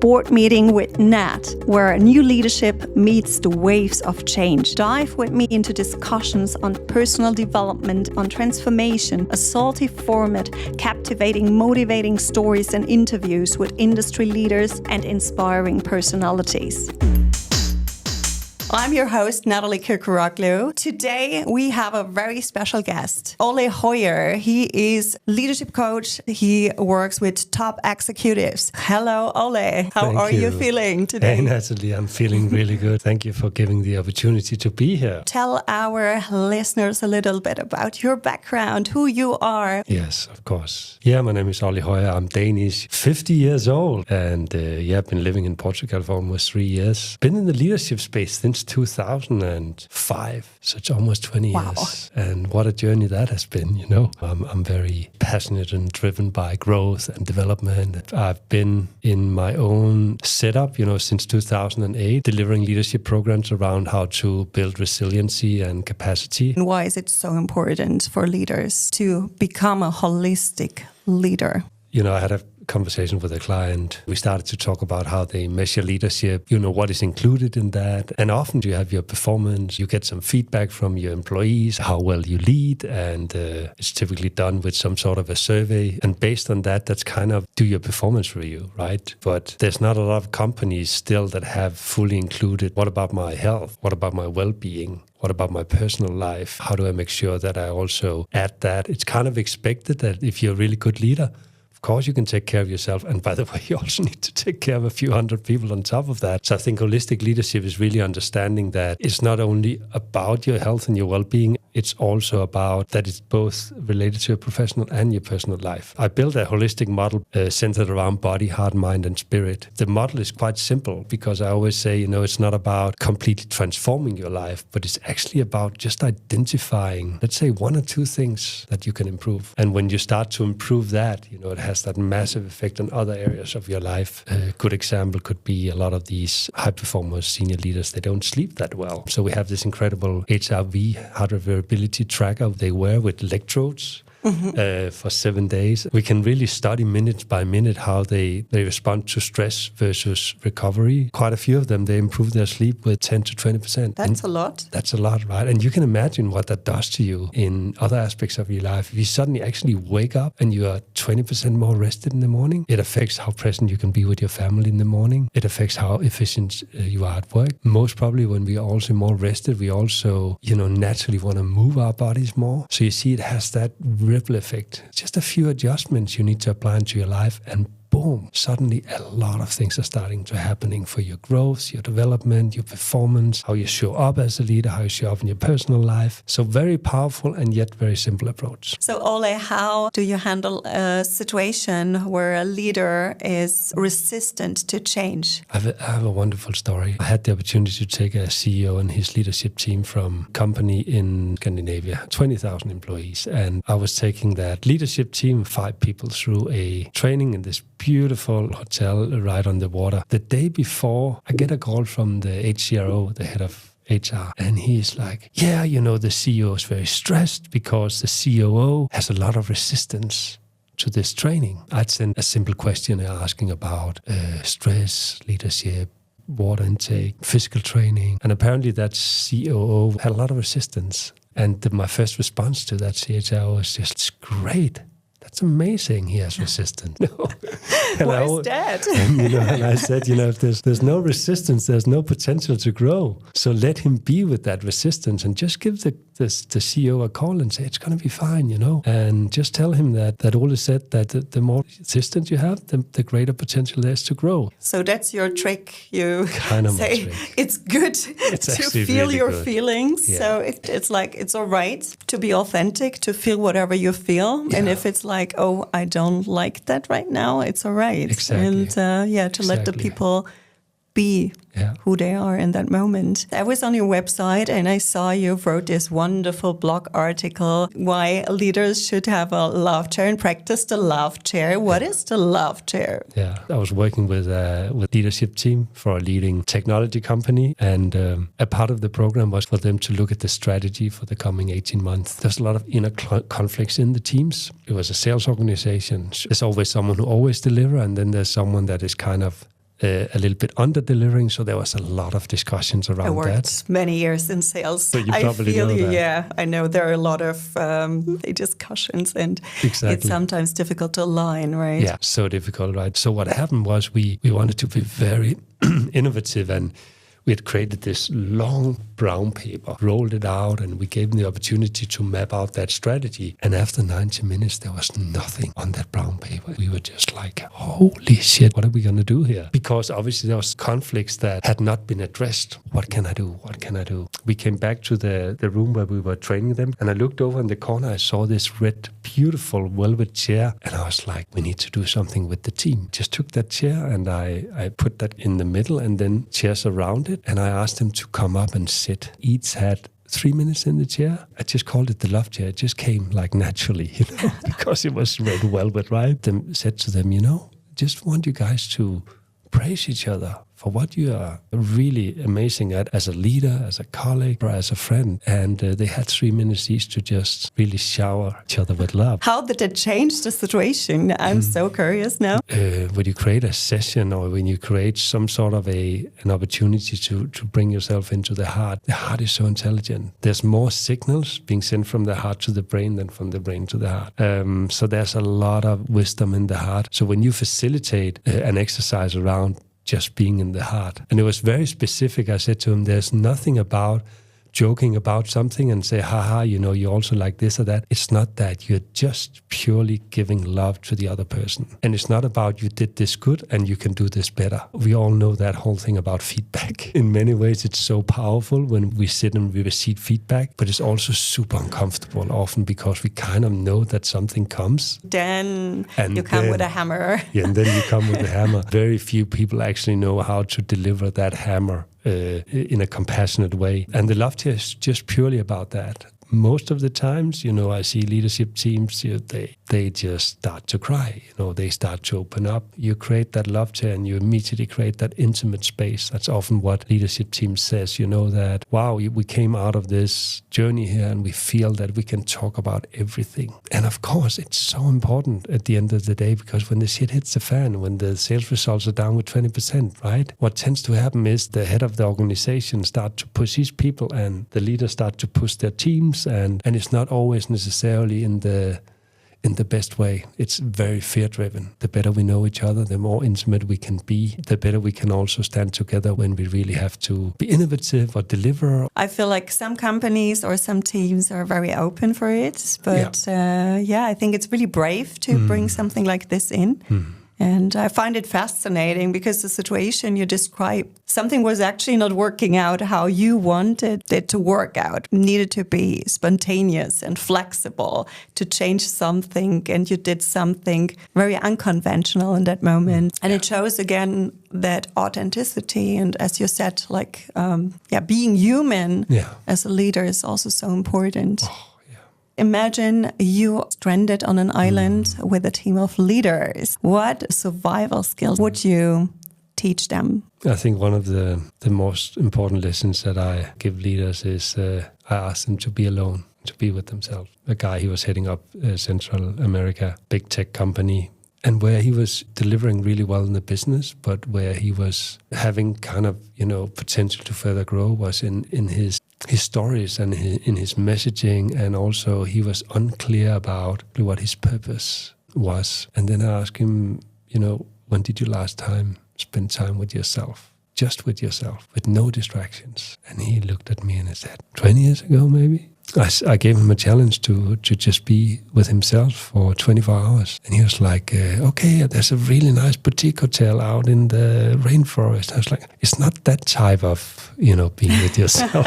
Board Meeting with Nat, where new leadership meets the waves of change. Dive with me into discussions on personal development, on transformation, a salty format, captivating, motivating stories and interviews with industry leaders and inspiring personalities. I'm your host, Natalie Kirkoroglu. Today, we have a very special guest, Ole Hoyer. He is leadership coach. He works with top executives. Hello, Ole. How are you feeling today? Hey, Natalie, I'm feeling really good. Thank you for giving the opportunity to be here. Tell our listeners a little bit about your background, who you are. Yes, of course. Yeah, my name is Ole Hoyer. I'm Danish, 50 years old. And I've been living in Portugal for almost 3 years. Been in the leadership space since 2005, so it's almost 20 years. And what a journey that has been, you know. I'm very passionate and driven by growth and development. I've been in my own setup, since 2008, delivering leadership programs around how to build resiliency and capacity. And why is it so important for leaders to become a holistic leader? I had a conversation with a client. We started to talk about how they measure leadership, what is included in that. And often you have your performance, you get some feedback from your employees, how well you lead, and it's typically done with some sort of a survey. And based on that, that's kind of do your performance review, right? But there's not a lot of companies still that have fully included, what about my health? What about my well-being? What about my personal life? How do I make sure that I also add that? It's kind of expected that if you're a really good leader, of course, you can take care of yourself. And by the way, you also need to take care of a few hundred people on top of that. So I think holistic leadership is really understanding that it's not only about your health and your well-being, it's also about that it's both related to your professional and your personal life. I built a holistic model centered around body, heart, mind, and spirit. The model is quite simple because I always say, it's not about completely transforming your life, but it's actually about just identifying, let's say, one or two things that you can improve. And when you start to improve that, it has that massive effect on other areas of your life. A good example could be a lot of these high performers, senior leaders, they don't sleep that well. So we have this incredible HRV, heart rate variability tracker they wear with electrodes. For 7 days. We can really study minute by minute how they respond to stress versus recovery. Quite a few of them, they improve their sleep with 10 to 20%. That's a lot. That's a lot, right? And you can imagine what that does to you in other aspects of your life. If you suddenly actually wake up and you are 20% more rested in the morning, it affects how present you can be with your family in the morning. It affects how efficient you are at work. Most probably when we are also more rested, we also, naturally want to move our bodies more. So you see it has that ripple effect. Just a few adjustments you need to apply into your life and boom, suddenly a lot of things are starting to happening for your growth, your development, your performance, how you show up as a leader, how you show up in your personal life. So very powerful and yet very simple approach. So Ole, how do you handle a situation where a leader is resistant to change? I have a wonderful story. I had the opportunity to take a CEO and his leadership team from a company in Scandinavia, 20,000 employees. And I was taking that leadership team, 5 people, through a training in this beautiful hotel right on the water. The day before, I get a call from the HCRO, the head of HR, and he's like, the CEO is very stressed because the COO has a lot of resistance to this training. I'd send a simple questionnaire asking about stress, leadership, water intake, physical training, and apparently that COO had a lot of resistance. And my first response to that CHRO was just, it's great. That's amazing. He has resistance. Where's that? And I said, if there's no resistance, there's no potential to grow. So let him be with that resistance and just give the CEO a call and say, it's going to be fine, And just tell him that Ole said that the more resistance you have, the greater potential there is to grow. So that's your trick. You kind of say it's good to feel really your good. feelings. Yeah. So it's like, it's all right to be authentic, to feel whatever you feel. Yeah. And if it's like, oh, I don't like that right now, it's all right. Exactly. And to let the people be who they are in that moment. I was on your website and I saw you wrote this wonderful blog article, why leaders should have a love chair and practice the love chair. What is the love chair? Yeah, I was working with leadership team for a leading technology company, and a part of the program was for them to look at the strategy for the coming 18 months. There's a lot of inner conflicts in the teams. It was a sales organization. There's always someone who always delivers, and then there's someone that is kind of a little bit under-delivering. So there was a lot of discussions around I worked that. many years in sales. So you probably know that. Yeah, I know there are a lot of discussions, and it's sometimes difficult to align, right? Yeah, so difficult, right? So what happened was we wanted to be very innovative, and we had created this long brown paper, rolled it out, and we gave them the opportunity to map out that strategy. And after 90 minutes, there was nothing on that brown paper. We were just like, holy shit, what are we going to do here? Because obviously there was conflicts that had not been addressed. What can I do? What can I do? We came back to the room where we were training them, and I looked over in the corner. I saw this red, beautiful velvet chair, and I was like, we need to do something with the team. Just took that chair, and I put that in the middle, and then chairs around it. And I asked them to come up and sit. Each had 3 minutes in the chair. I just called it the love chair. It just came like naturally, because it was red velvet, right? Then said to them, just want you guys to praise each other for what you are really amazing at as a leader, as a colleague, or as a friend. And they had 3 minutes each to just really shower each other with love. How did it change the situation? I'm so curious now. When you create a session, or when you create some sort of an opportunity to bring yourself into the heart is so intelligent. There's more signals being sent from the heart to the brain than from the brain to the heart. So there's a lot of wisdom in the heart. So when you facilitate an exercise around just being in the heart. And it was very specific. I said to him, there's nothing about joking about something and say, haha, you also like this or that. It's not that. You're just purely giving love to the other person. And it's not about you did this good and you can do this better. We all know that whole thing about feedback. In many ways, it's so powerful when we sit and we receive feedback, but it's also super uncomfortable often because we kind of know that something comes. Then you come with a hammer. Yeah, and then you come with a hammer. Very few people actually know how to deliver that hammer in a compassionate way. And the love chair is just purely about that. Most of the times, I see leadership teams, they just start to cry. They start to open up. You create that love chair and you immediately create that intimate space. That's often what leadership team says, that, wow, we came out of this journey here and we feel that we can talk about everything. And of course, it's so important at the end of the day, because when the shit hits the fan, when the sales results are down with 20%, right? What tends to happen is the head of the organization start to push his people and the leaders start to push their teams. And it's not always necessarily in the best way. It's very fear-driven. The better we know each other, the more intimate we can be, the better we can also stand together when we really have to be innovative or deliver. I feel like some companies or some teams are very open for it. But I think it's really brave to bring something like this in. And I find it fascinating because the situation you describe, something was actually not working out how you wanted it to work out. It needed to be spontaneous and flexible to change something. And you did something very unconventional in that moment. And it shows again that authenticity. And as you said, being human as a leader is also so important. Imagine you stranded on an island with a team of leaders. What survival skills would you teach them? I think one of the most important lessons that I give leaders is I ask them to be alone, to be with themselves. A guy, he was heading up Central America, big tech company, and where he was delivering really well in the business, but where he was having kind of, potential to further grow was in his stories and in his messaging. And also he was unclear about what his purpose was. And then I asked him, when did you last time spend time with yourself? Just with yourself, with no distractions. And he looked at me and he said, 20 years ago, maybe? I gave him a challenge to just be with himself for 24 hours. And he was like, okay, there's a really nice boutique hotel out in the rainforest. I was like, it's not that type of, being with yourself.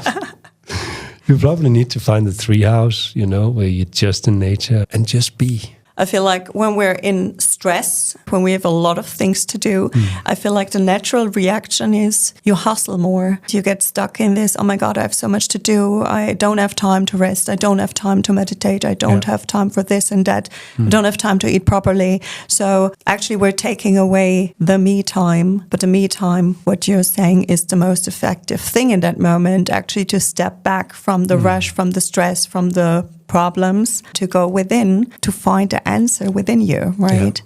You probably need to find the tree house, where you're just in nature and just be. I feel like when we're in stress, when we have a lot of things to do, I feel like the natural reaction is you hustle more. You get stuck in this, oh my God, I have so much to do. I don't have time to rest. I don't have time to meditate. I don't have time for this and that. I don't have time to eat properly. So actually we're taking away the me time. But the me time, what you're saying, is the most effective thing in that moment, actually to step back from the rush, from the stress, from the problems, to go within, to find the answer within you, right?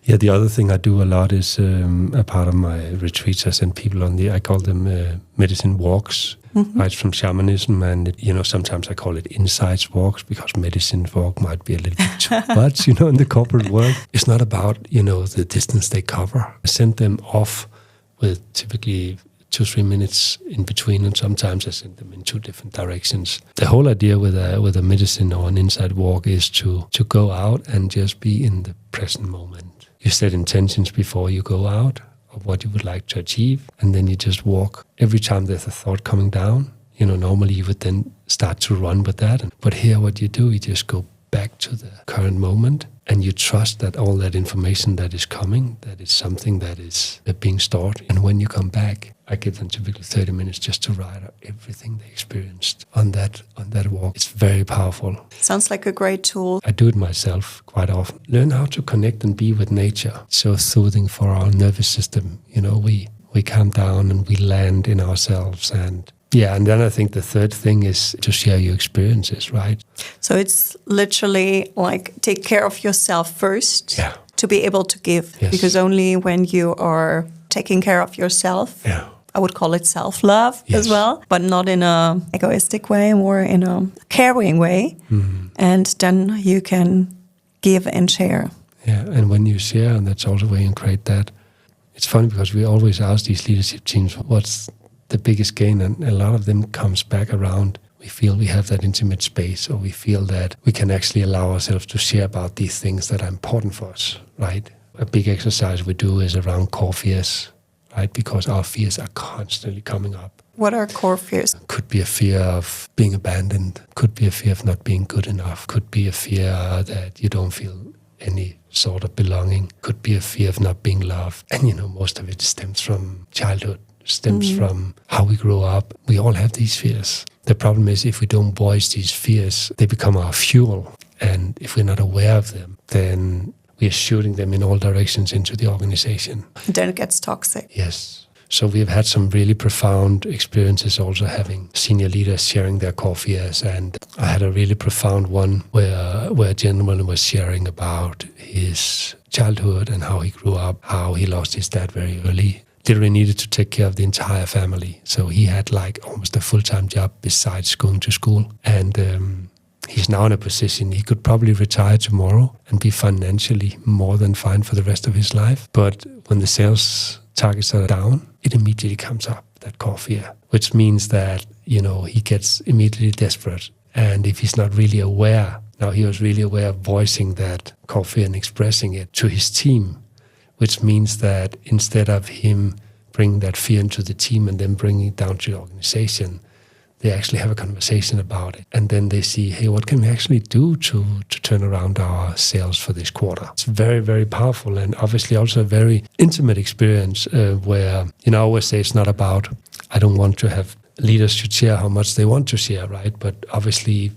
Yeah, the other thing I do a lot is a part of my retreats. I send people on I call them medicine walks, right, from shamanism. And, sometimes I call it insights walks because medicine walk might be a little bit too much, in the corporate world. It's not about, the distance they cover. I send them off with typically 2-3 minutes in between, and sometimes I send them in 2 different directions. The whole idea with a medicine or an insight walk is to go out and just be in the present moment. You set intentions before you go out of what you would like to achieve, and then you just walk. Every time there's a thought coming down, normally you would then start to run with that. But here what you do, you just go back to the current moment, and you trust that all that information that is coming, that is something that is being stored. And when you come back, I give them typically 30 minutes just to write out everything they experienced on that walk. It's very powerful. Sounds like a great tool. I do it myself quite often. Learn how to connect and be with nature. It's so soothing for our nervous system. We calm down and we land in ourselves. And then I think the third thing is to share your experiences, right? So it's literally like take care of yourself first to be able to give. Yes. Because only when you are taking care of yourself, I would call it self-love as well, but not in a egoistic way, more in a caring way. Mm-hmm. And then you can give and share. Yeah, and when you share, and that's also where you create that. It's funny because we always ask these leadership teams, what's the biggest gain? And a lot of them comes back around. We feel we have that intimate space, or we feel that we can actually allow ourselves to share about these things that are important for us, right? A big exercise we do is around core fears, right? Because our fears are constantly coming up. What are core fears? Could be a fear of being abandoned. Could be a fear of not being good enough. Could be a fear that you don't feel any sort of belonging. Could be a fear of not being loved. And, most of it stems from childhood, stems from how we grow up. We all have these fears. The problem is if we don't voice these fears, they become our fuel. And if we're not aware of them, then we are shooting them in all directions into the organization. Then it gets toxic. Yes. So we've had some really profound experiences also having senior leaders sharing their core fears. And I had a really profound one where a gentleman was sharing about his childhood and how he grew up, how he lost his dad very early. Literally needed to take care of the entire family. So he had like almost a full-time job besides going to school. And he's now in a position he could probably retire tomorrow and be financially more than fine for the rest of his life. But when the sales targets are down, it immediately comes up, that core fear, which means that, he gets immediately desperate. And if he's not really aware, now he was really aware of voicing that core fear and expressing it to his team, which means that instead of him bringing that fear into the team and then bringing it down to the organization, they actually have a conversation about it. And then they see, hey, what can we actually do to turn around our sales for this quarter? It's very, very powerful, and obviously also a very intimate experience where, I always say it's not about, I don't want to have leaders should share how much they want to share, right? But obviously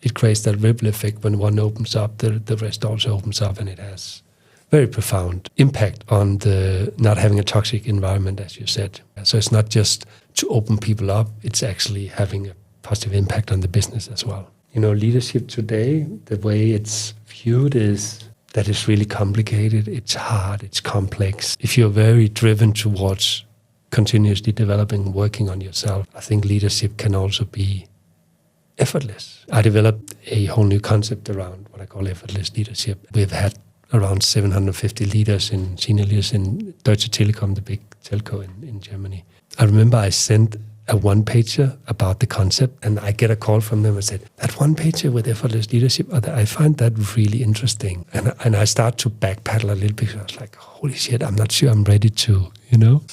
it creates that ripple effect. When one opens up, the rest also opens up, and it has very profound impact on the not having a toxic environment, as you said. So it's not just to open people up, it's actually having a positive impact on the business as well. Leadership today, the way it's viewed is that it's really complicated, it's hard, it's complex. If you're very driven towards continuously developing, working on yourself, I think leadership can also be effortless. I developed a whole new concept around what I call effortless leadership. We've had around 750 senior leaders in Deutsche Telekom, the big telco in Germany. I remember I sent a one-pager about the concept, and I get a call from them and said, that one-pager with effortless leadership, I find that really interesting. And I start to backpedal a little bit. I was like, holy shit, I'm not sure I'm ready to,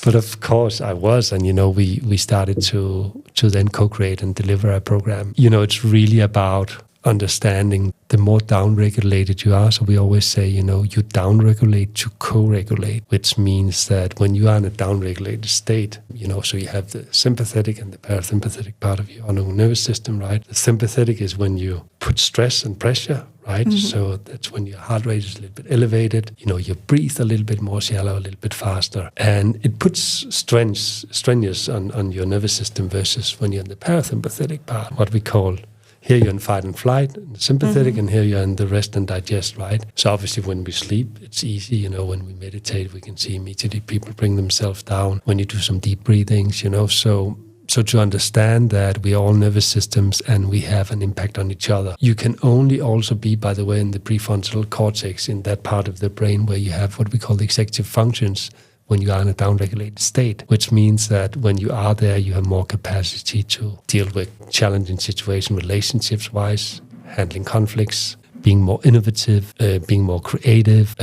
But of course I was, and, we started to then co-create and deliver a program. It's really about understanding the more down-regulated you are. So we always say, you down-regulate to co-regulate, which means that when you are in a down-regulated state, so you have the sympathetic and the parasympathetic part of your autonomous nervous system, right? The sympathetic is when you put stress and pressure, right? Mm-hmm. So that's when your heart rate is a little bit elevated. You breathe a little bit more shallow, a little bit faster. And it puts strenuous on your nervous system versus when you're in the parasympathetic part, what we call Here you're in fight and flight, sympathetic, and here you're in the rest and digest, right? So obviously when we sleep, it's easy, you know, when we meditate, we can see immediately people bring themselves down. When you do some deep breathings, you know, so to understand that we are all nervous systems and we have an impact on each other. You can only also be, by the way, in the prefrontal cortex, in that part of the brain where you have what we call the executive functions, when you are in a downregulated state, which means that when you are there, you have more capacity to deal with challenging situations, relationships-wise, handling conflicts, being more innovative, being more creative,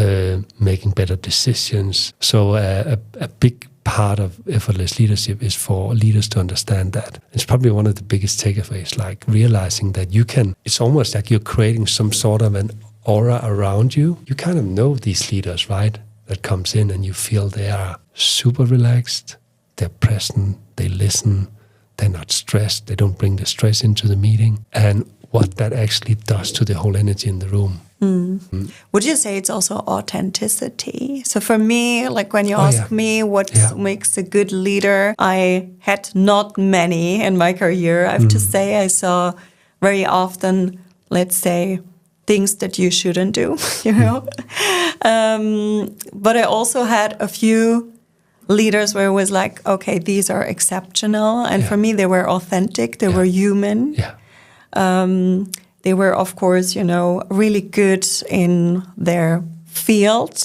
making better decisions. So a big part of effortless leadership is for leaders to understand that. It's probably one of the biggest takeaways, like realizing that you can, it's almost like you're creating some sort of an aura around you. You kind of know these leaders, right? That comes in and you feel they are super relaxed, they're present, they listen, they're not stressed, they don't bring the stress into the meeting, and what that actually does to the whole energy in the room. Would you say it's also authenticity? So for me, like when you ask me what makes a good leader, I had not many in my career. I have to say I saw very often, let's say, things that you shouldn't do, you know. But I also had a few leaders where it was like, okay, these are exceptional. And for me, they were authentic, they were human. They were, of course, you know, really good in their field.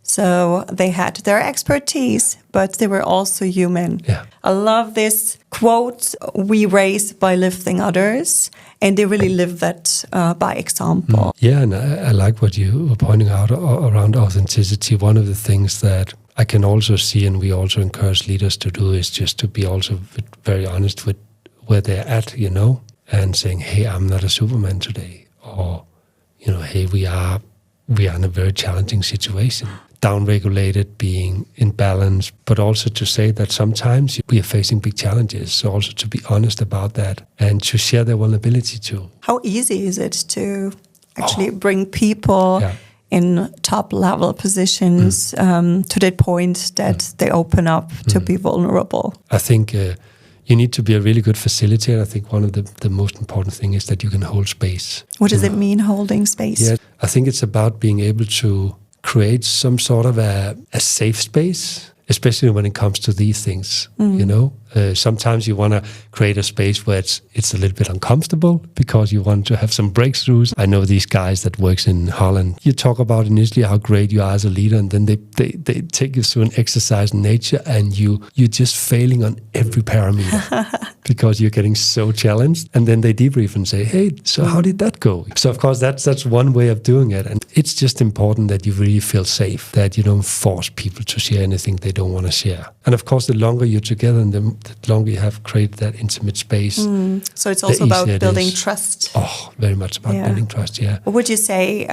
So they had their expertise, but they were also human. I love this quote, we raise by lifting others. And they really live that by example. Yeah, and I like what you were pointing out around authenticity. One of the things that I can also see, and we also encourage leaders to do, is just to be also very honest with where they're at, you know, and saying, hey, I'm not a Superman today. Or, you know, hey, we are in a very challenging situation. Downregulated, being in balance, but also to say that sometimes we are facing big challenges. So also to be honest about that and to share their vulnerability too. How easy is it to actually bring people in top level positions to that point that they open up to be vulnerable? I think you need to be a really good facilitator. I think one of the most important thing is that you can hold space. What does it mean, holding space? Yeah, I think it's about being able to create some sort of a safe space, especially when it comes to these things, you know. Sometimes you want to create a space where it's a little bit uncomfortable because you want to have some breakthroughs. I know these guys that works in Holland. You talk about initially how great you are as a leader, and then they take you through an exercise in nature, and you're just failing on every parameter because you're getting so challenged. And then they debrief and say, hey, so how did that go? So of course that's one way of doing it. And it's just important that you really feel safe, that you don't force people to share anything they don't want to share. And of course, the longer you're together and the longer you have created that intimate space. So it's also about building trust. Oh, very much about building trust, What would you say,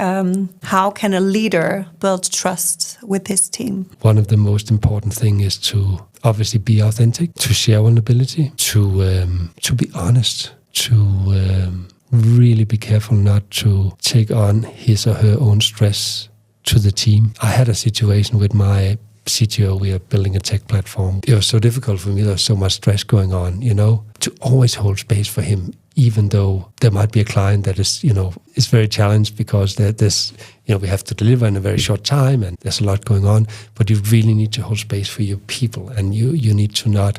how can a leader build trust with his team? One of the most important things is to obviously be authentic, to share vulnerability, to be honest, to really be careful not to take on his or her own stress to the team. I had a situation with my CTO, we are building a tech platform. It was so difficult for me. There was so much stress going on, you know, to always hold space for him, even though there might be a client that is, you know, is very challenged because there's, you know, we have to deliver in a very short time and there's a lot going on. But you really need to hold space for your people, and you need to not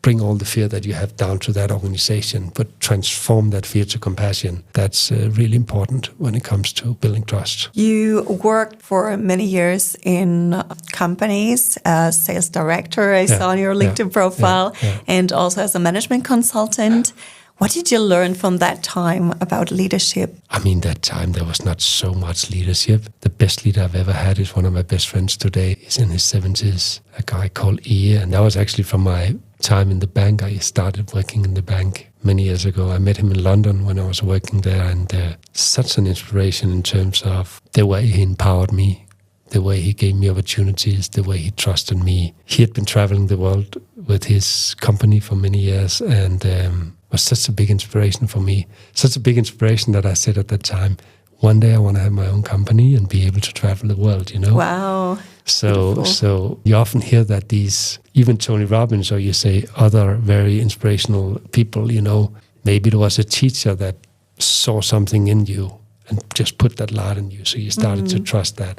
bring all the fear that you have down to that organization, but transform that fear to compassion. That's really important when it comes to building trust. You worked for many years in companies as sales director, I saw on your LinkedIn profile, and also as a management consultant. What did you learn from that time about leadership? I mean, that time there was not so much leadership. The best leader I've ever had is one of my best friends today. He's in his 70s, a guy called Ole, and that was actually from my time in the bank. I started working in the bank many years ago. I met him in London when I was working there, and such an inspiration in terms of the way he empowered me, the way he gave me opportunities, the way he trusted me. He had been traveling the world with his company for many years, and was such a big inspiration for me. Such a big inspiration that I said at that time, one day I want to have my own company and be able to travel the world, you know? Wow. So you often hear that these, even Tony Robbins, or you say other very inspirational people, you know, Maybe it was a teacher that saw something in you and just put that light in you, so you started to trust that.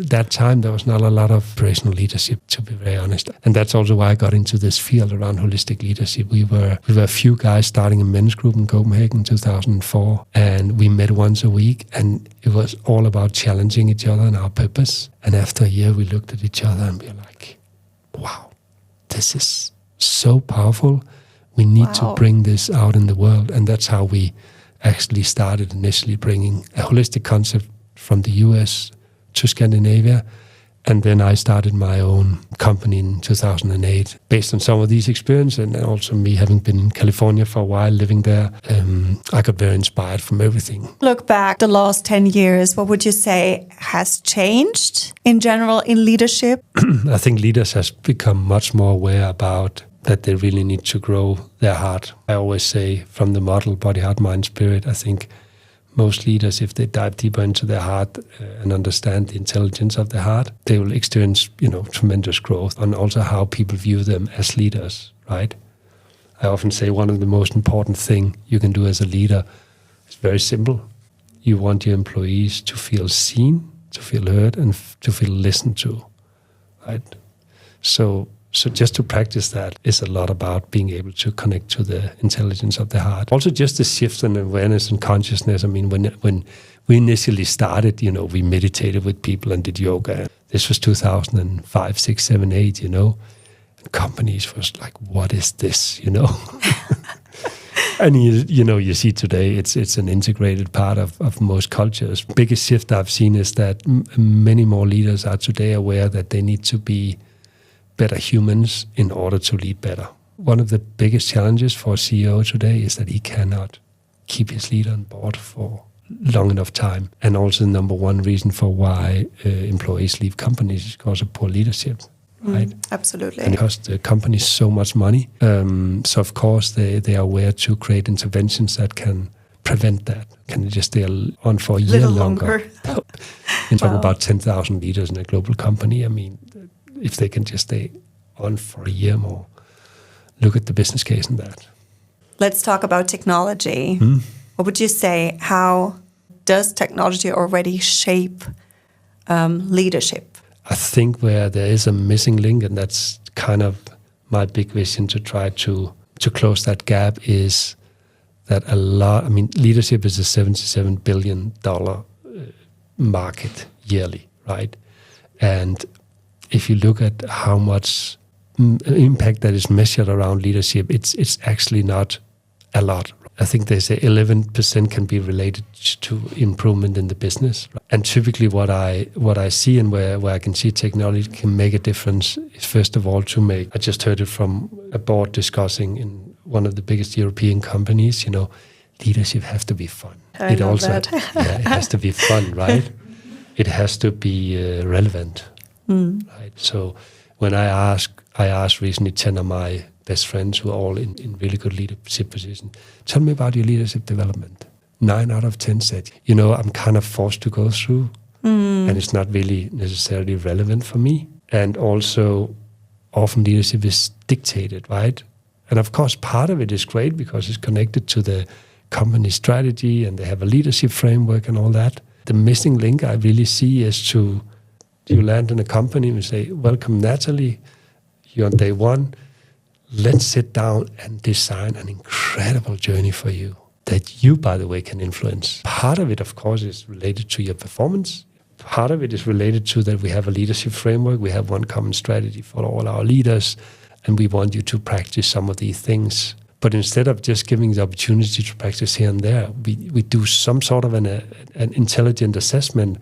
That time, there was not a lot of operational leadership, to be very honest. And that's also why I got into this field around holistic leadership. We were a few guys starting a men's group in Copenhagen in 2004, and we met once a week, and it was all about challenging each other and our purpose. And after a year, we looked at each other and we were like, wow, this is so powerful. We need to bring this out in the world. And that's how we actually started initially bringing a holistic concept from the US to Scandinavia. And then I started my own company in 2008 based on some of these experiences, and also me having been in California for a while, living there. I got very inspired from everything. Look back the last 10 years, what would you say has changed in general in leadership? I think leaders has become much more aware about that they really need to grow their heart. I always say from the model, body, heart, mind, spirit, I think most leaders, if they dive deeper into their heart and understand the intelligence of their heart, they will experience, tremendous growth, and also how people view them as leaders, right? I often say one of the most important thing you can do as a leader is very simple. You want your employees to feel seen, to feel heard, and to feel listened to, right? So just to practice that is a lot about being able to connect to the intelligence of the heart. Also just the shift in awareness and consciousness. I mean, when we initially started, we meditated with people and did yoga. This was 2005, 6, 7, 8, And companies was like, what is this, And you see today, it's an integrated part of most cultures. Biggest shift I've seen is that many more leaders are today aware that they need to be better humans in order to lead better. One of the biggest challenges for a CEO today is that he cannot keep his leader on board for long enough time. And also the number one reason for why employees leave companies is because of poor leadership, right? Absolutely. And it costs the companies so much money. So of course they are aware to create interventions that can prevent that. Can they just stay on for a year longer? And talk about 10,000 leaders in a global company. I mean, if they can just stay on for a year more, look at the business case in that. Let's talk about technology. What would you say? How does technology already shape leadership? I think where there is a missing link, and that's kind of my big vision to try to close that gap, is that leadership is a $77 billion market yearly, right? And if you look at how much impact that is measured around leadership, it's actually not a lot. I think they say 11% can be related to improvement in the business. And typically what I see and where I can see technology can make a difference is, first of all, I just heard it from a board discussing in one of the biggest European companies, leadership has to be fun. It has to be fun, right? It has to be relevant. Right. So when I asked recently 10 of my best friends who are all in really good leadership positions, tell me about your leadership development. 9 out of 10 said, I'm kind of forced to go through, and it's not really necessarily relevant for me. And also, often leadership is dictated, right? And of course, part of it is great because it's connected to the company strategy and they have a leadership framework and all that. The missing link I really see is you land in a company and say, welcome, Natalie, you're on day 1. Let's sit down and design an incredible journey for you that you, by the way, can influence. Part of it, of course, is related to your performance. Part of it is related to that we have a leadership framework. We have one common strategy for all our leaders, and we want you to practice some of these things. But instead of just giving the opportunity to practice here and there, we do some sort of an intelligent assessment.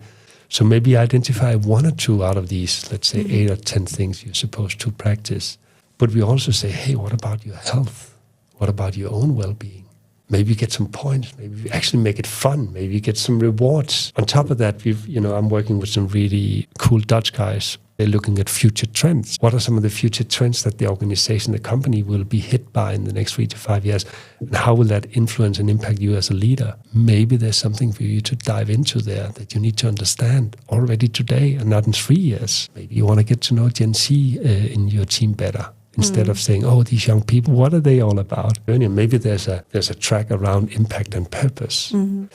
So maybe identify 1 or 2 out of these, let's say 8 or 10 things you're supposed to practice. But we also say, hey, what about your health? What about your own well-being? Maybe you get some points. Maybe you actually make it fun. Maybe you get some rewards. On top of that, I'm working with some really cool Dutch guys. They're looking at future trends. What are some of the future trends that the organization, the company will be hit by in the next 3 to 5 years? And how will that influence and impact you as a leader? Maybe there's something for you to dive into there that you need to understand already today and not in 3 years. Maybe you want to get to know Gen Z in your team better. instead of saying, oh, these young people, what are they all about? Maybe there's a track around impact and purpose.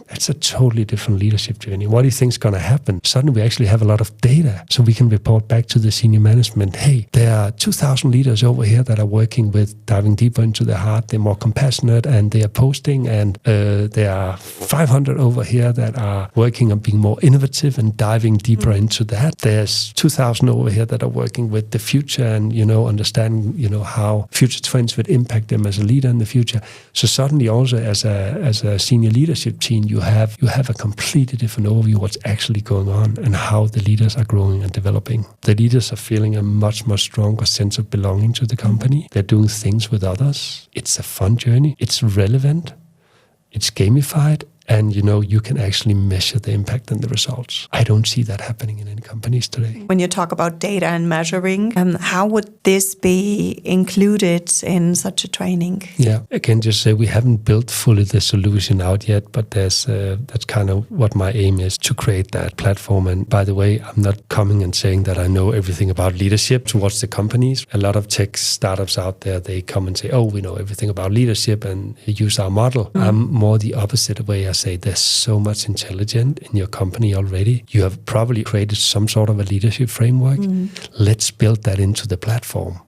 That's a totally different leadership journey. What do you think is going to happen? Suddenly we actually have a lot of data, so we can report back to the senior management, hey, there are 2,000 leaders over here that are working with diving deeper into their heart. They're more compassionate and they are posting, and there are 500 over here that are working on being more innovative and diving deeper into that. There's 2,000 over here that are working with the future and, understanding, how future trends would impact them as a leader in the future. So suddenly also as a senior leadership team, you have a completely different overview of what's actually going on and how the leaders are growing and developing. The leaders are feeling a much, much stronger sense of belonging to the company. They're doing things with others. It's a fun journey. It's relevant. It's gamified. And, you can actually measure the impact and the results. I don't see that happening in any companies today. When you talk about data and measuring, how would this be included in such a training? Yeah, I can just say we haven't built fully the solution out yet, but that's kind of what my aim is, to create that platform. And by the way, I'm not coming and saying that I know everything about leadership towards the companies. A lot of tech startups out there, they come and say, oh, we know everything about leadership and use our model. I'm more the opposite way. I say there's so much intelligence in your company already. You have probably created some sort of a leadership framework. Let's build that into the platform.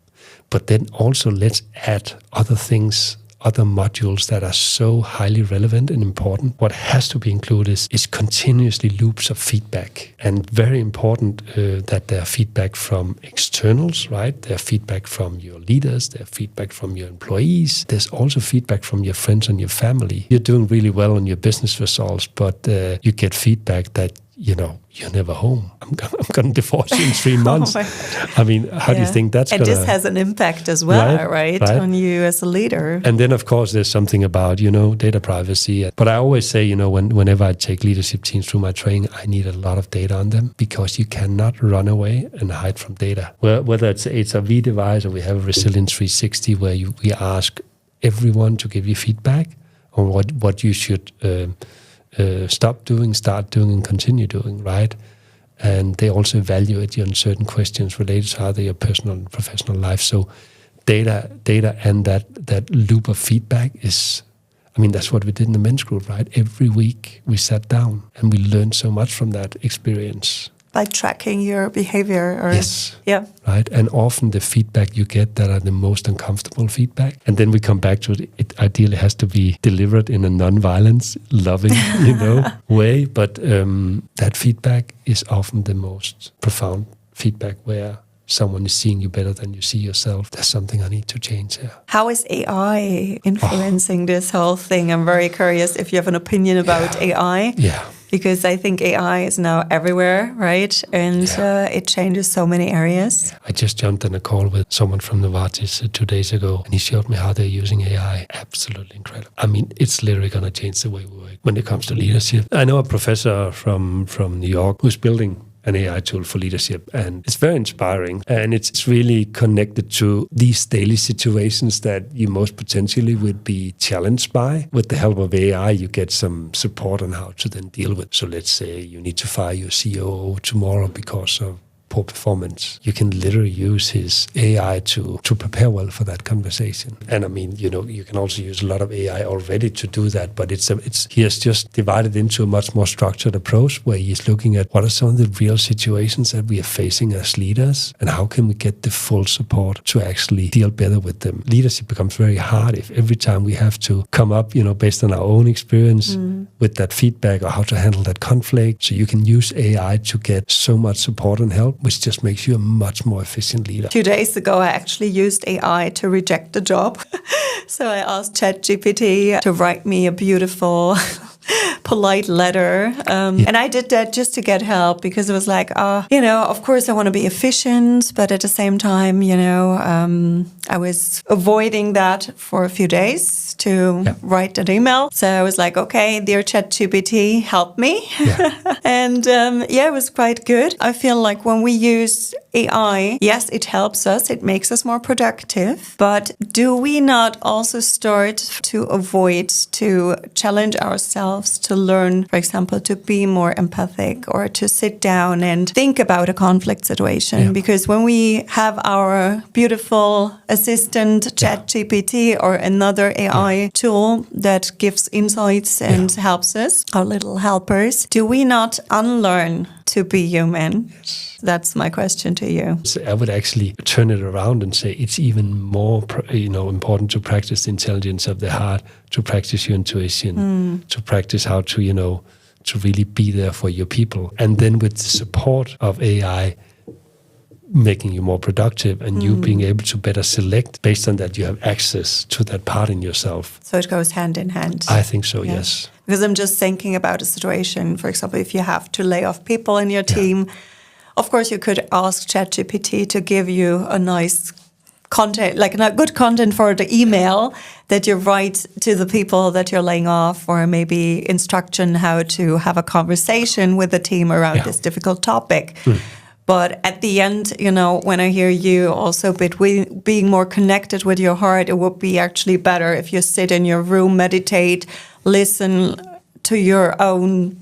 But then also let's add other things, other modules that are so highly relevant and important. What has to be included is continuously loops of feedback. And very important that there are feedback from externals, right? There are feedback from your leaders. There are feedback from your employees. There's also feedback from your friends and your family. You're doing really well on your business results, but you get feedback that, you're never home. I'm going to divorce you in 3 months. I mean, how do you think that's going to... And this has an impact as well, right? On you as a leader. And then, of course, there's something about, data privacy. But I always say, whenever I take leadership teams through my training, I need a lot of data on them, because you cannot run away and hide from data. Whether it's an HRV device or we have a Resilience 360 where we ask everyone to give you feedback on what you should... stop doing, start doing, and continue doing, right? And they also evaluate you on certain questions related to either your personal and professional life. So data and that loop of feedback is, that's what we did in the men's group, right? Every week we sat down and we learned so much from that experience. By tracking your behavior? Or, yes. Yeah. Right? And often the feedback you get that are the most uncomfortable feedback. And then we come back to it ideally has to be delivered in a non-violence, loving, way. But that feedback is often the most profound feedback where someone is seeing you better than you see yourself. There's something I need to change here. How is AI influencing this whole thing? I'm very curious if you have an opinion about AI. Yeah. Because I think AI is now everywhere, right? And it changes so many areas. I just jumped on a call with someone from Novartis 2 days ago, and he showed me how they're using AI. Absolutely incredible. It's literally going to change the way we work when it comes to leadership. I know a professor from New York who's building an AI tool for leadership, and it's very inspiring, and it's really connected to these daily situations that you most potentially would be challenged by. With the help of AI, you get some support on how to then deal with. So let's say you need to fire your COO tomorrow because of poor performance. You can literally use his AI to prepare well for that conversation. And you can also use a lot of AI already to do that, but he has just divided into a much more structured approach where he's looking at what are some of the real situations that we are facing as leaders and how can we get the full support to actually deal better with them. Leadership becomes very hard if every time we have to come up, based on our own experience with that feedback or how to handle that conflict. So you can use AI to get so much support and help, which just makes you a much more efficient leader. 2 days ago, I actually used AI to reject the job. So I asked ChatGPT to write me a beautiful, polite letter. And I did that just to get help because it was like, of course I want to be efficient, but at the same time, I was avoiding that for a few days to write that email. So I was like, okay, dear ChatGPT, help me. Yeah. And it was quite good. I feel like when we use AI, yes, it helps us. It makes us more productive. But do we not also start to avoid to challenge ourselves, to learn, for example, to be more empathic or to sit down and think about a conflict situation. Because when we have our beautiful assistant, ChatGPT, or another AI tool that gives insights and helps us, our little helpers, do we not unlearn to be human? Yes. That's my question to you. So I would actually turn it around and say it's even more, important to practice the intelligence of the heart, to practice your intuition, to practice how to, to really be there for your people. And then with the support of AI, making you more productive and you being able to better select based on that you have access to that part in yourself. So it goes hand in hand. I think so, yes. Because I'm just thinking about a situation, for example, if you have to lay off people in your team, of course you could ask ChatGPT to give you a nice content, like a good content for the email that you write to the people that you're laying off, or maybe instruction how to have a conversation with the team around this difficult topic. But at the end, when I hear you also being more connected with your heart, it would be actually better if you sit in your room, meditate, listen to your own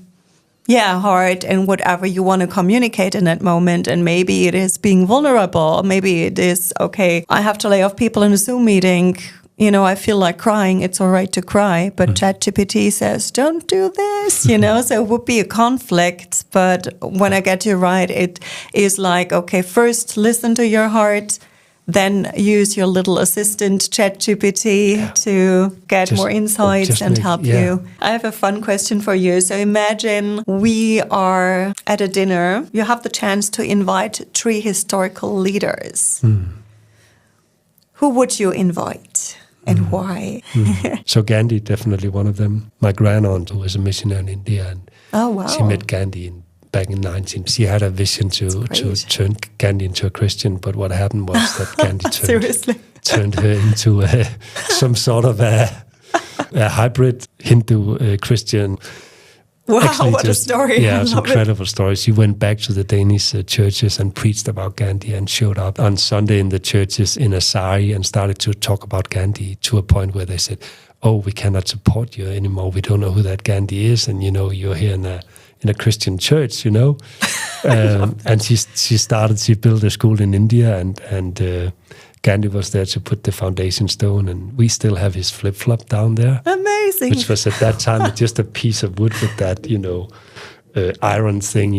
heart and whatever you want to communicate in that moment. And maybe it is being vulnerable. Maybe it is, okay, I have to lay off people in a Zoom meeting. I feel like crying. It's all right to cry. But ChatGPT says, don't do this, So it would be a conflict. But when I get you right, it is like, okay, first listen to your heart, then use your little assistant ChatGPT to get more insights and help you. I have a fun question for you. So imagine we are at a dinner. You have the chance to invite 3 historical leaders. Who would you invite? And why? So Gandhi, definitely one of them. My grandaunt, who was a missionary in India, and she met Gandhi back in 19. She had a vision to turn Gandhi into a Christian, but what happened was that Gandhi turned her into some sort of a hybrid Hindu Christian. Wow, actually, what a story. Yeah, it's an incredible story. She went back to the Danish churches and preached about Gandhi and showed up on Sunday in the churches in a sari and started to talk about Gandhi to a point where they said, we cannot support you anymore. We don't know who that Gandhi is. And, you're here in a Christian church, and she built a school in India and Gandhi was there to put the foundation stone, and we still have his flip-flop down there. Amazing. Which was at that time just a piece of wood with that, iron thing,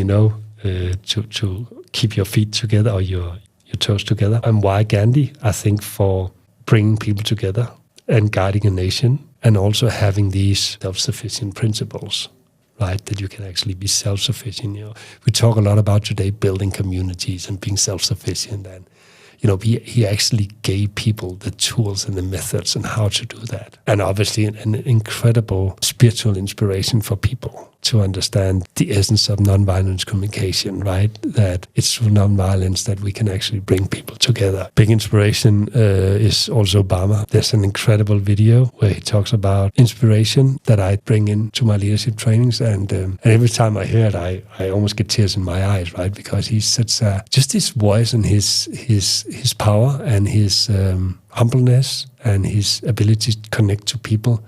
to keep your feet together or your toes together. And why Gandhi? I think for bringing people together and guiding a nation, and also having these self-sufficient principles, right? That you can actually be self-sufficient. We talk a lot about today building communities and being self-sufficient, and he actually gave people the tools and the methods and how to do that. And obviously an incredible spiritual inspiration for people to understand the essence of nonviolence communication, right? That it's through nonviolence that we can actually bring people together. Big inspiration is also Obama. There's an incredible video where he talks about inspiration that I bring into my leadership trainings. And every time I hear it, I almost get tears in my eyes, right? Because he's such just his voice and his power and his humbleness and his ability to connect to people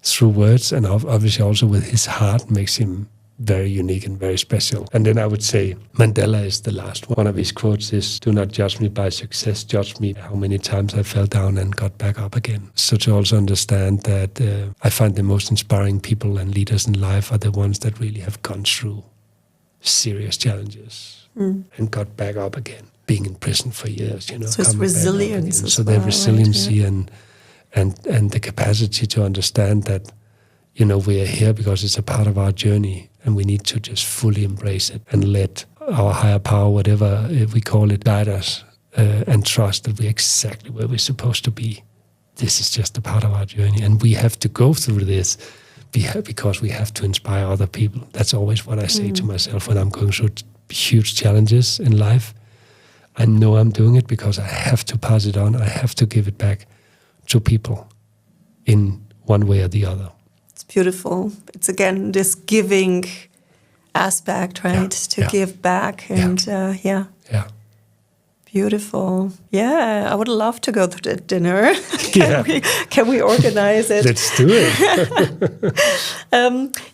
through words, and obviously also with his heart, makes him very unique and very special. And then I would say Mandela is the last one. One of his quotes is, "Do not judge me by success, judge me how many times I fell down and got back up again." So to also understand that I find the most inspiring people and leaders in life are the ones that really have gone through serious challenges and got back up again. Being in prison for years, So it's resilience. So their resiliency and the capacity to understand that, we are here because it's a part of our journey, and we need to just fully embrace it and let our higher power, whatever we call it, guide us and trust that we're exactly where we're supposed to be. This is just a part of our journey, and we have to go through this because we have to inspire other people. That's always what I say to myself when I'm going through huge challenges in life. I know I'm doing it because I have to pass it on. I have to give it back to people in one way or the other. It's beautiful. It's again this giving aspect, right? To give back and Beautiful. Yeah, I would love to go to that dinner. Yeah. Can we organize it? Let's do it.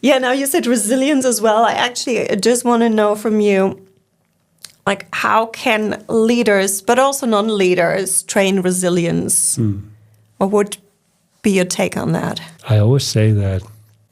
Now you said resilience as well. I just want to know from you, like, how can leaders, but also non-leaders, train resilience? What would be your take on that? I always say that,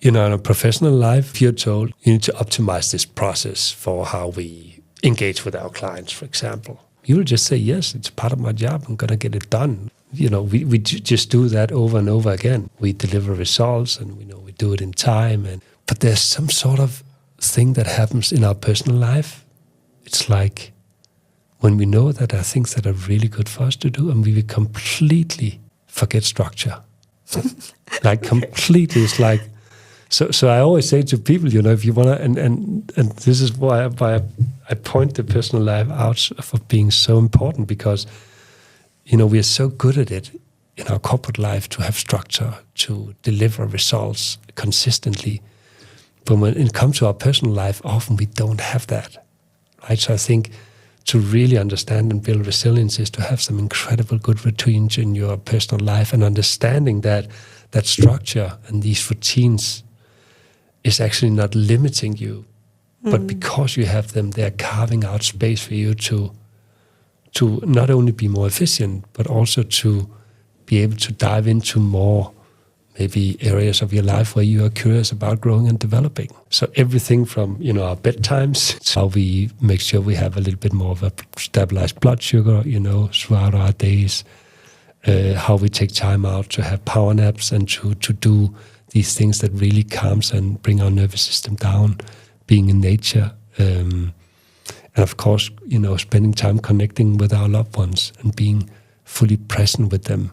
in a professional life, if you're told you need to optimize this process for how we engage with our clients, for example, you will just say, yes, it's part of my job. I'm going to get it done. We just do that over and over again. We deliver results and we do it in time. But there's some sort of thing that happens in our personal life. It's like when we know that there are things that are really good for us to do and we will completely forget structure. Like completely. It's like, so I always say to people, if you want to, and this is why I point the personal life out for being so important, because, we are so good at it in our corporate life to have structure, to deliver results consistently. But when it comes to our personal life, often we don't have that, right? So I think to really understand and build resilience is to have some incredible good routines in your personal life, and understanding that structure and these routines is actually not limiting you, but because you have them, they're carving out space for you to not only be more efficient, but also to be able to dive into more maybe areas of your life where you are curious about growing and developing. So everything from, our bedtimes, how we make sure we have a little bit more of a stabilized blood sugar, throughout our days, how we take time out to have power naps and to do these things that really calms and bring our nervous system down, being in nature, and of course, spending time connecting with our loved ones and being fully present with them,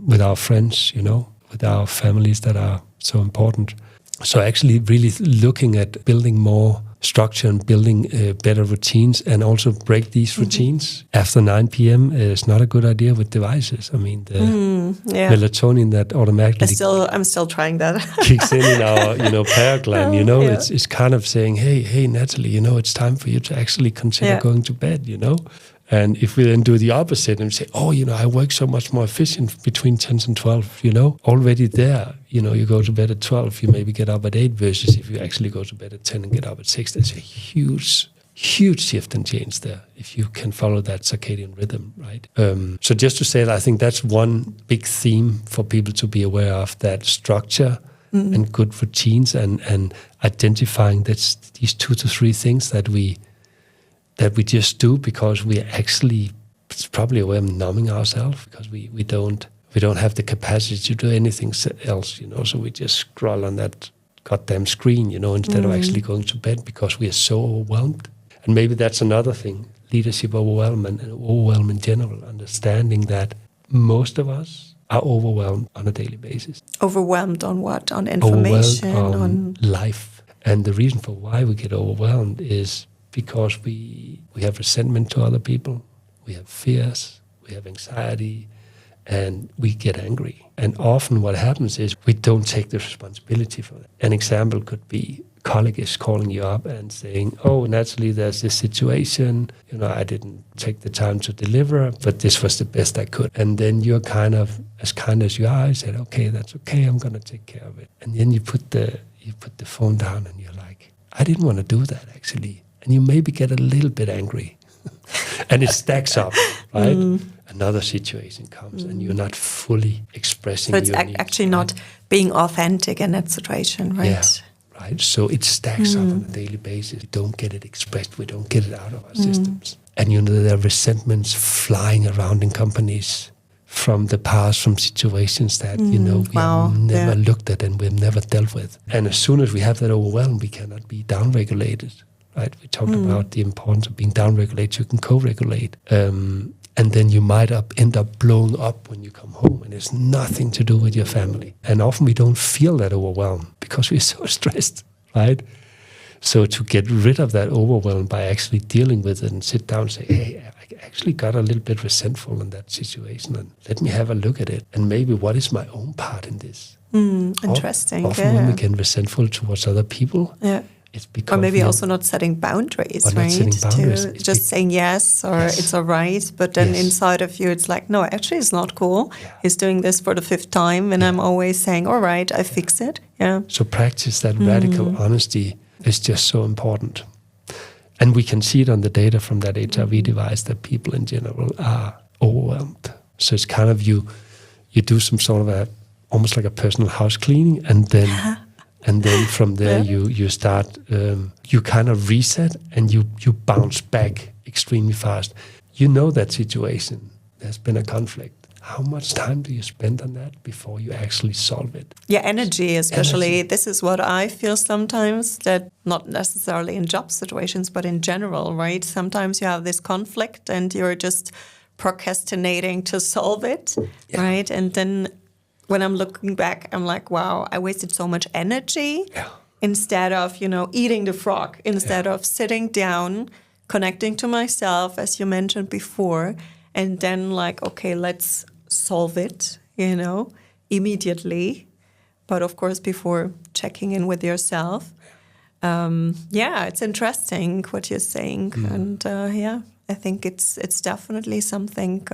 with our friends, with our families that are so important. So actually really looking at building more structure and building better routines, and also break these routines. After 9 p.m. is not a good idea with devices. I mean, the melatonin that automatically I'm still trying that. kicks in our, prayer gland, it's kind of saying, hey, Natalie, it's time for you to actually consider going to bed, And if we then do the opposite and say, I work so much more efficient between 10 and 12, already there, you go to bed at 12, you maybe get up at 8, versus if you actually go to bed at 10 and get up at 6, there's a huge shift and change there if you can follow that circadian rhythm, right? So just to say that I think that's one big theme for people to be aware of, that structure and good routines, and identifying these 2 to 3 things that we just do because we actually, it's probably a way of numbing ourselves, because we don't have the capacity to do anything else, so we just scroll on that goddamn screen, instead of actually going to bed because we are so overwhelmed. And maybe that's another thing, leadership overwhelm and overwhelm in general, understanding that most of us are overwhelmed on a daily basis. Overwhelmed on what? On information? On life. And the reason for why we get overwhelmed is because we have resentment to other people, we have fears, we have anxiety, and we get angry. And often what happens is we don't take the responsibility for that. An example could be a colleague is calling you up and saying, Natalie, there's this situation, I didn't take the time to deliver, but this was the best I could. And then you're kind of, as kind as you are, you said, okay, that's okay, I'm going to take care of it. And then you put the phone down and you're like, I didn't want to do that actually. And you maybe get a little bit angry. And it stacks up, right? Another situation comes and you're not fully expressing your needs. So it's actually not being authentic in that situation, right? Yeah, right. So it stacks up on a daily basis. We don't get it expressed. We don't get it out of our systems. And there are resentments flying around in companies from the past, from situations that, we have never looked at and we've never dealt with. And as soon as we have that overwhelm, we cannot be downregulated. Right, we talked about the importance of being down-regulated. You can co-regulate, and then you might end up blowing up when you come home, and it's nothing to do with your family. And often we don't feel that overwhelm because we're so stressed, right? So to get rid of that overwhelm by actually dealing with it and sit down and say, hey, I actually got a little bit resentful in that situation, and let me have a look at it. And maybe what is my own part in this? Interesting. Often when we get resentful towards other people, It's become or maybe also not setting boundaries, Or not right? setting boundaries. To just saying yes or Yes. it's all right, but then Yes. inside of you, it's like, no, actually, it's not cool. Yeah. He's doing this for the 5th time, and I'm always saying, all right, I fix it. Yeah. So practice that radical honesty is just so important. And we can see it on the data from that HRV device that people in general are overwhelmed. So it's kind of you do some sort of almost like a personal house cleaning, and then from there you start, you kind of reset and you bounce back extremely fast. You know that situation, there's been a conflict. How much time do you spend on that before you actually solve it? Yeah, energy especially. This is what I feel sometimes, that not necessarily in job situations, but in general, right? Sometimes you have this conflict and you're just procrastinating to solve it, right? And then when I'm looking back, I'm like, wow, I wasted so much energy instead of, eating the frog, instead of sitting down, connecting to myself, as you mentioned before, and then like, okay, let's solve it, immediately. But of course, before checking in with yourself. It's interesting what you're saying. And I think it's definitely something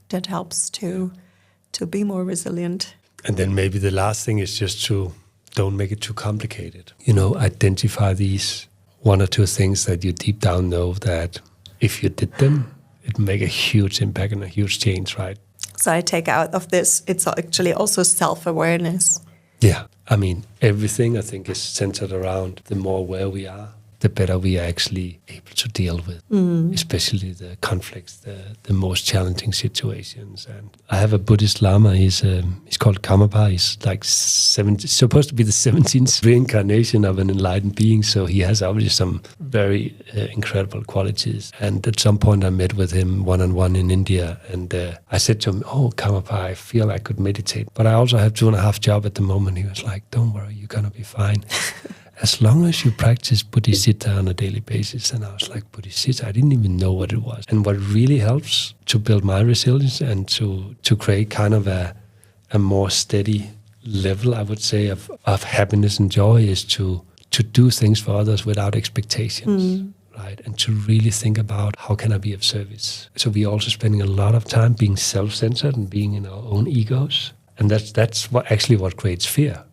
that helps to be more resilient. And then maybe the last thing is just to don't make it too complicated. Identify these 1 or 2 things that you deep down know that if you did them, it make a huge impact and a huge change, right? So I take out of this, it's actually also self-awareness. Yeah. I mean, everything I think is centered around the more aware we are, the better we are actually able to deal with, especially the conflicts, the most challenging situations. And I have a Buddhist Lama, he's called Karmapa, he's like supposed to be the 17th reincarnation of an enlightened being, so he has obviously some very incredible qualities. And at some point I met with him one-on-one in India, and I said to him, oh, Karmapa, I feel I could meditate, but I also have 2.5 jobs at the moment. He was like, don't worry, you're going to be fine. As long as you practice Bodhicitta on a daily basis. And I was like, Bodhicitta, I didn't even know what it was. And what really helps to build my resilience and to create kind of a more steady level, I would say, of happiness and joy is to do things for others without expectations, right? And to really think about how can I be of service. So we're also spending a lot of time being self-centered and being in our own egos. And that's what creates fear.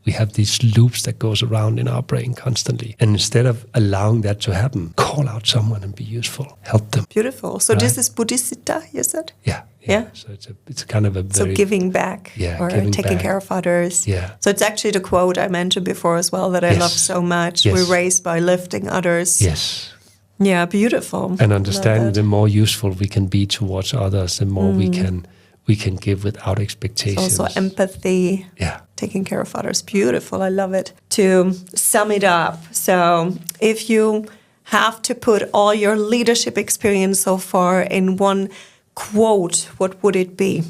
We have these loops that goes around in our brain constantly. And instead of allowing that to happen, call out someone and be useful. Help them. Beautiful. So this is Bodhicitta, you said? Yeah. So it's kind of a very... So giving back or taking care of others. Yeah. So it's actually the quote I mentioned before as well that I love so much. Yes. We raise by lifting others. Yes. Yeah, beautiful. And understanding the more useful we can be towards others, the more we can give without expectations. It's also empathy. Yeah. Taking care of others. Beautiful. I love it. To sum it up, so if you have to put all your leadership experience so far in one quote, what would it be?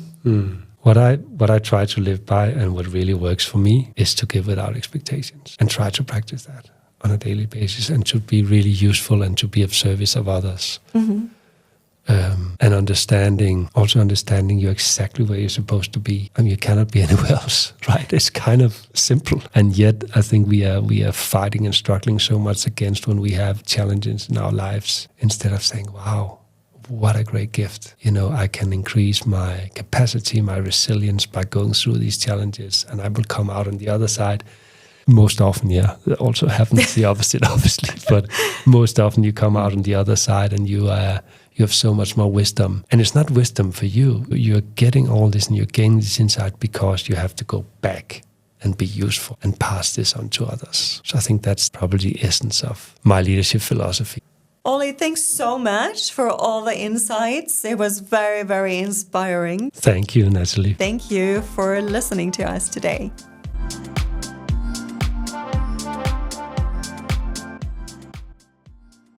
What I try to live by and what really works for me is to give without expectations and try to practice that on a daily basis and to be really useful and to be of service of others. And understanding you're exactly where you're supposed to be. I mean, you cannot be anywhere else, right? It's kind of simple. And yet I think we are fighting and struggling so much against when we have challenges in our lives, instead of saying, wow, what a great gift. I can increase my capacity, my resilience by going through these challenges, and I will come out on the other side. Most often, it also happens the opposite, obviously. But most often you come out on the other side and you have so much more wisdom. And it's not wisdom for you. You're getting all this and you're gaining this insight because you have to go back and be useful and pass this on to others. So I think that's probably the essence of my leadership philosophy. Ole, thanks so much for all the insights. It was very, very inspiring. Thank you, Natalie. Thank you for listening to us today.